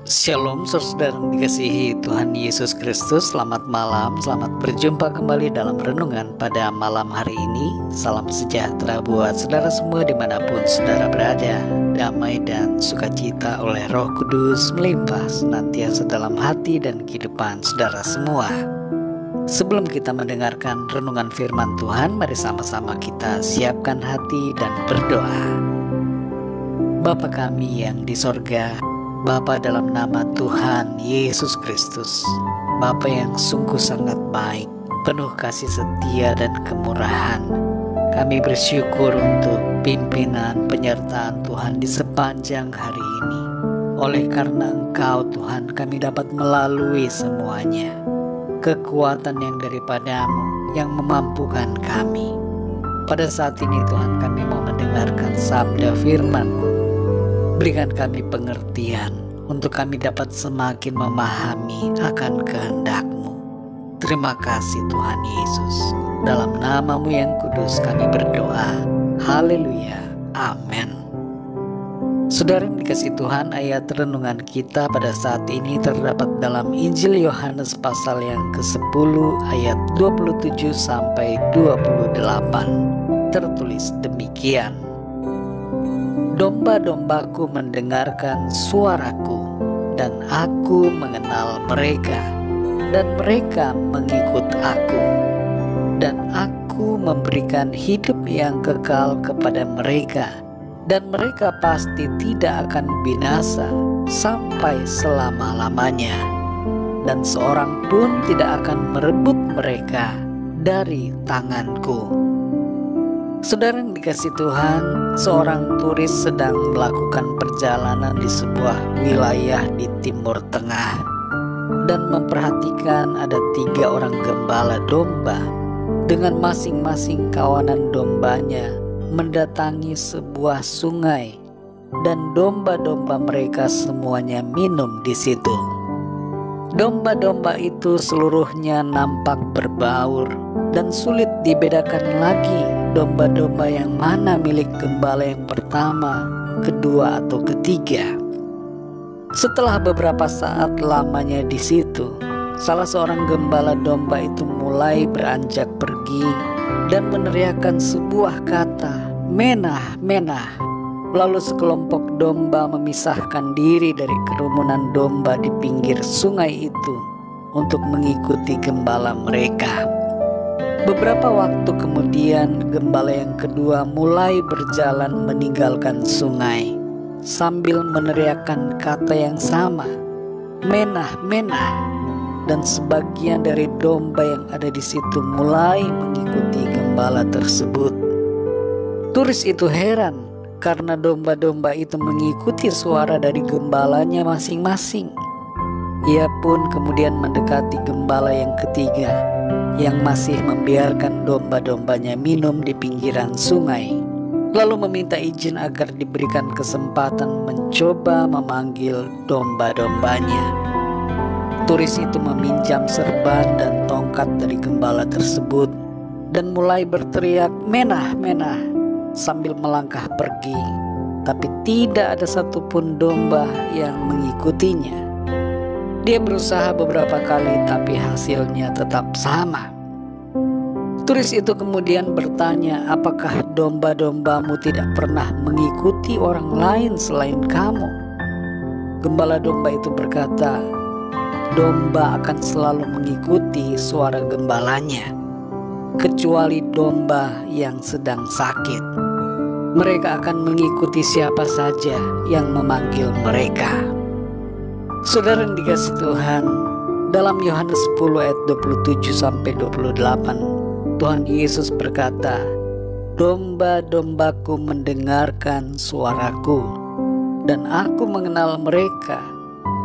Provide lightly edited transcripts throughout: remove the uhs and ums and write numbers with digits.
Shalom saudara yang dikasihi Tuhan Yesus Kristus. Selamat malam, selamat berjumpa kembali dalam renungan pada malam hari ini. Salam sejahtera buat saudara semua dimanapun saudara berada. Damai dan sukacita oleh Roh Kudus melimpah senantiasa dalam hati dan kehidupan saudara semua. Sebelum kita mendengarkan renungan firman Tuhan, mari sama-sama kita siapkan hati dan berdoa. Bapa kami yang di sorga, Bapa dalam nama Tuhan Yesus Kristus, Bapa yang sungguh sangat baik, penuh kasih setia dan kemurahan. Kami bersyukur untuk pimpinan penyertaan Tuhan di sepanjang hari ini. Oleh karena Engkau Tuhan, kami dapat melalui semuanya. Kekuatan yang daripadamu yang memampukan kami. Pada saat ini Tuhan, kami mau mendengarkan sabda firman-Mu. Berikan kami pengertian untuk kami dapat semakin memahami akan kehendak-Mu. Terima kasih Tuhan Yesus. Dalam nama-Mu yang kudus kami berdoa. Haleluya. Amin. Saudara yang dikasihi Tuhan, ayat renungan kita pada saat ini terdapat dalam Injil Yohanes pasal yang ke-10 ayat 27 sampai 28. Tertulis demikian. Domba-dombaku mendengarkan suaraku, dan aku mengenal mereka, dan mereka mengikut aku. Dan aku memberikan hidup yang kekal kepada mereka, dan mereka pasti tidak akan binasa sampai selama-lamanya. Dan seorang pun tidak akan merebut mereka dari tanganku. Saudara yang dikasihi Tuhan, seorang turis sedang melakukan perjalanan di sebuah wilayah di Timur Tengah dan memperhatikan ada 3 orang gembala domba dengan masing-masing kawanan dombanya mendatangi sebuah sungai, dan domba-domba mereka semuanya minum di situ. Domba-domba itu seluruhnya nampak berbaur dan sulit dibedakan lagi domba-domba yang mana milik gembala yang pertama, kedua, atau ketiga. Setelah beberapa saat lamanya di situ, salah seorang gembala domba itu mulai beranjak pergi dan meneriakkan sebuah kata, "Menah, menah." Lalu sekelompok domba memisahkan diri dari kerumunan domba di pinggir sungai itu untuk mengikuti gembala mereka. Beberapa waktu kemudian, gembala yang kedua mulai berjalan meninggalkan sungai sambil meneriakkan kata yang sama, "Menah, menah." Dan sebagian dari domba yang ada di situ mulai mengikuti gembala tersebut. Turis itu heran karena domba-domba itu mengikuti suara dari gembalanya masing-masing. Ia pun kemudian mendekati gembala yang ketiga yang masih membiarkan domba-dombanya minum di pinggiran sungai, lalu meminta izin agar diberikan kesempatan mencoba memanggil domba-dombanya. Turis itu meminjam serban dan tongkat dari gembala tersebut dan mulai berteriak, "Menah, menah," sambil melangkah pergi, tapi tidak ada satupun domba yang mengikutinya. Dia berusaha beberapa kali, tapi hasilnya tetap sama. Turis itu kemudian bertanya, "Apakah domba-dombamu tidak pernah mengikuti orang lain selain kamu?" Gembala domba itu berkata, "Domba akan selalu mengikuti suara gembalanya, kecuali domba yang sedang sakit. Mereka akan mengikuti siapa saja yang memanggil mereka." Saudara yang dikasihi Tuhan, dalam Yohanes 10 ayat 27 sampai 28, Tuhan Yesus berkata, "Domba-dombaku mendengarkan suaraku, dan aku mengenal mereka,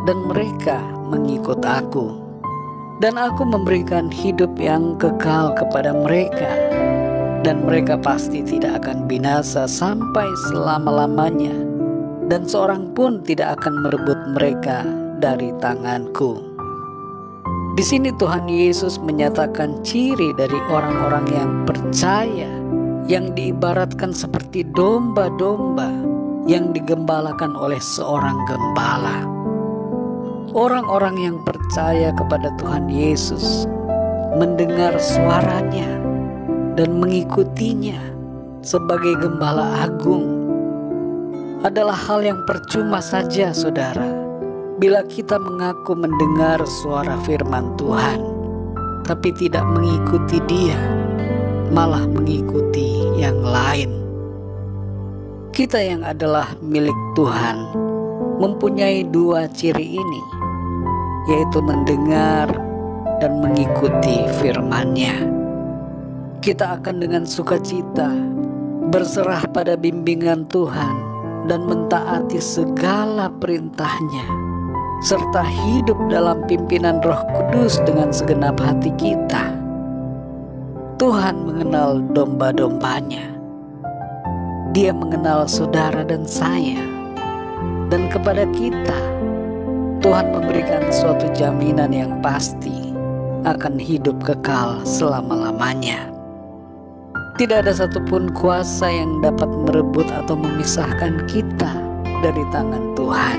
dan mereka mengikut aku. Dan aku memberikan hidup yang kekal kepada mereka, dan mereka pasti tidak akan binasa sampai selama-lamanya, dan seorang pun tidak akan merebut mereka dari tanganku." Di sini Tuhan Yesus menyatakan ciri dari orang-orang yang percaya, yang diibaratkan seperti domba-domba yang digembalakan oleh seorang gembala. Orang-orang yang percaya kepada Tuhan Yesus, mendengar suaranya dan mengikutinya sebagai Gembala Agung adalah hal yang percuma saja, saudara, bila kita mengaku mendengar suara firman Tuhan tapi tidak mengikuti Dia, malah mengikuti yang lain. Kita yang adalah milik Tuhan mempunyai dua ciri ini, yaitu mendengar dan mengikuti firman-Nya. Kita akan dengan sukacita berserah pada bimbingan Tuhan dan mentaati segala perintah-Nya, serta hidup dalam pimpinan Roh Kudus dengan segenap hati kita. Tuhan mengenal domba-dombanya. Dia mengenal saudara dan saya, dan kepada kita Tuhan memberikan suatu jaminan yang pasti akan hidup kekal selama-lamanya. Tidak ada satupun kuasa yang dapat merebut atau memisahkan kita dari tangan Tuhan.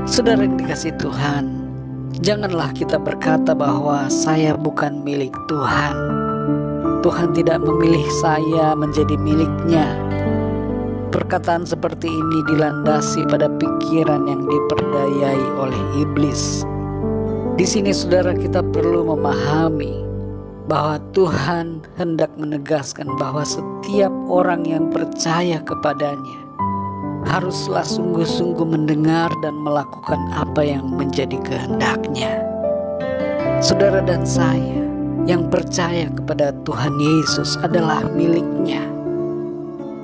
Saudara yang dikasihi Tuhan, janganlah kita berkata bahwa saya bukan milik Tuhan. Tuhan tidak memilih saya menjadi miliknya. Perkataan seperti ini dilandasi pada pikiran yang diperdayai oleh iblis. Di sini saudara, kita perlu memahami bahwa Tuhan hendak menegaskan bahwa setiap orang yang percaya kepadanya haruslah sungguh-sungguh mendengar dan melakukan apa yang menjadi kehendak-Nya. Saudara dan saya yang percaya kepada Tuhan Yesus adalah milik-Nya.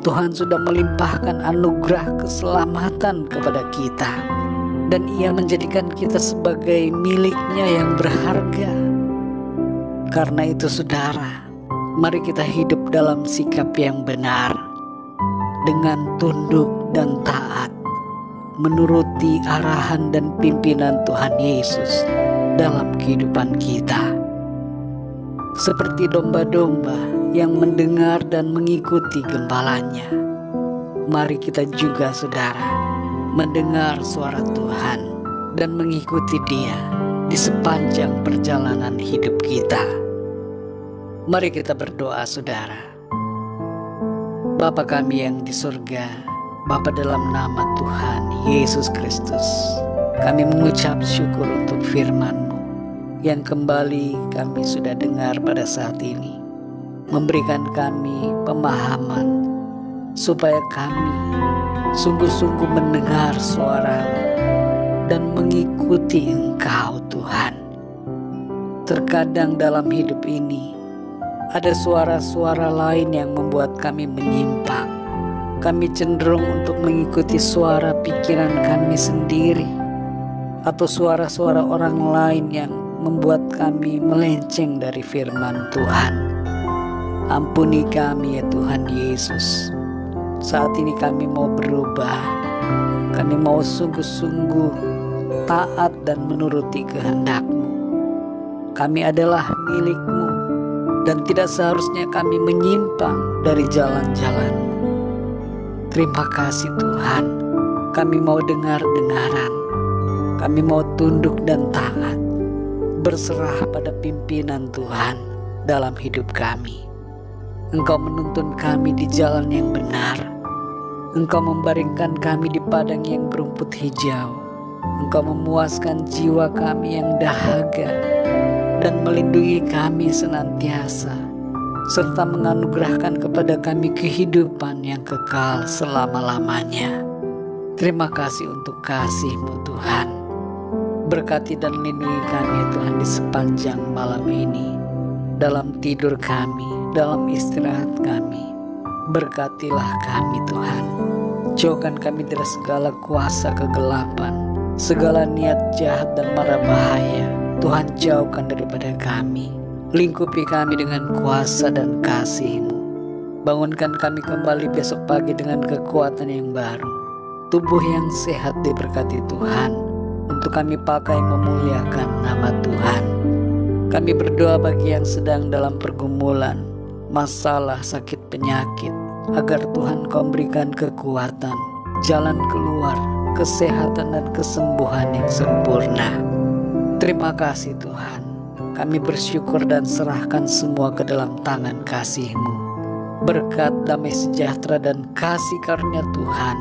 Tuhan sudah melimpahkan anugerah keselamatan kepada kita, dan Ia menjadikan kita sebagai milik-Nya yang berharga. Karena itu saudara, mari kita hidup dalam sikap yang benar, dengan tunduk dan taat, menuruti arahan dan pimpinan Tuhan Yesus dalam kehidupan kita. Seperti domba-domba yang mendengar dan mengikuti gembalanya, mari kita juga saudara mendengar suara Tuhan dan mengikuti Dia di sepanjang perjalanan hidup kita. Mari kita berdoa saudara. Bapa kami yang di surga, Bapa, dalam nama Tuhan Yesus Kristus, kami mengucap syukur untuk firman-Mu yang kembali kami sudah dengar pada saat ini, memberikan kami pemahaman supaya kami sungguh-sungguh mendengar suara-Mu dan mengikuti Engkau Tuhan. Terkadang dalam hidup ini ada suara-suara lain yang membuat kami menyimpang. Kami cenderung untuk mengikuti suara pikiran kami sendiri, atau suara-suara orang lain yang membuat kami melenceng dari firman Tuhan. Ampuni kami ya Tuhan Yesus. Saat ini kami mau berubah. Kami mau sungguh-sungguh taat dan menuruti kehendak-Mu. Kami adalah milik-Mu, dan tidak seharusnya kami menyimpang dari jalan-jalan-Mu. Terima kasih Tuhan. Kami mau dengar-dengaran. Kami mau tunduk dan taat, berserah pada pimpinan Tuhan dalam hidup kami. Engkau menuntun kami di jalan yang benar. Engkau membaringkan kami di padang yang berumput hijau. Engkau memuaskan jiwa kami yang dahaga dan melindungi kami senantiasa, serta menganugerahkan kepada kami kehidupan yang kekal selama-lamanya. Terima kasih untuk kasih-Mu Tuhan. Berkati dan lindungi kami Tuhan di sepanjang malam ini, dalam tidur kami, dalam istirahat kami. Berkatilah kami Tuhan. Jauhkan kami dari segala kuasa kegelapan, segala niat jahat dan mara bahaya. Tuhan jauhkan daripada kami. Lingkupi kami dengan kuasa dan kasih-Mu. Bangunkan kami kembali besok pagi dengan kekuatan yang baru. Tubuh yang sehat diberkati Tuhan, untuk kami pakai memuliakan nama Tuhan. Kami berdoa bagi yang sedang dalam pergumulan, masalah, sakit, penyakit, agar Tuhan Kau berikan kekuatan, jalan keluar, kesehatan dan kesembuhan yang sempurna. Terima kasih Tuhan. Kami bersyukur dan serahkan semua ke dalam tangan kasih-Mu. Berkat, damai sejahtera, dan kasih karunia Tuhan,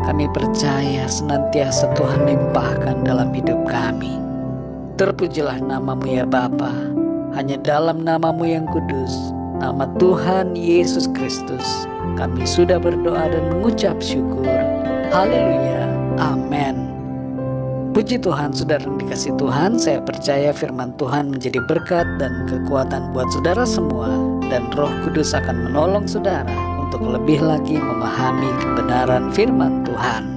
kami percaya senantiasa Tuhan limpahkan dalam hidup kami. Terpujilah nama-Mu ya Bapa. Hanya dalam nama-Mu yang kudus, nama Tuhan Yesus Kristus, kami sudah berdoa dan mengucap syukur. Haleluya. Amin. Puji Tuhan, saudara yang dikasihi Tuhan, saya percaya firman Tuhan menjadi berkat dan kekuatan buat saudara semua, dan Roh Kudus akan menolong saudara untuk lebih lagi memahami kebenaran firman Tuhan.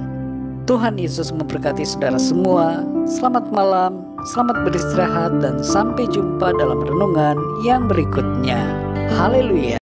Tuhan Yesus memberkati saudara semua. Selamat malam, selamat beristirahat, dan sampai jumpa dalam renungan yang berikutnya. Haleluya.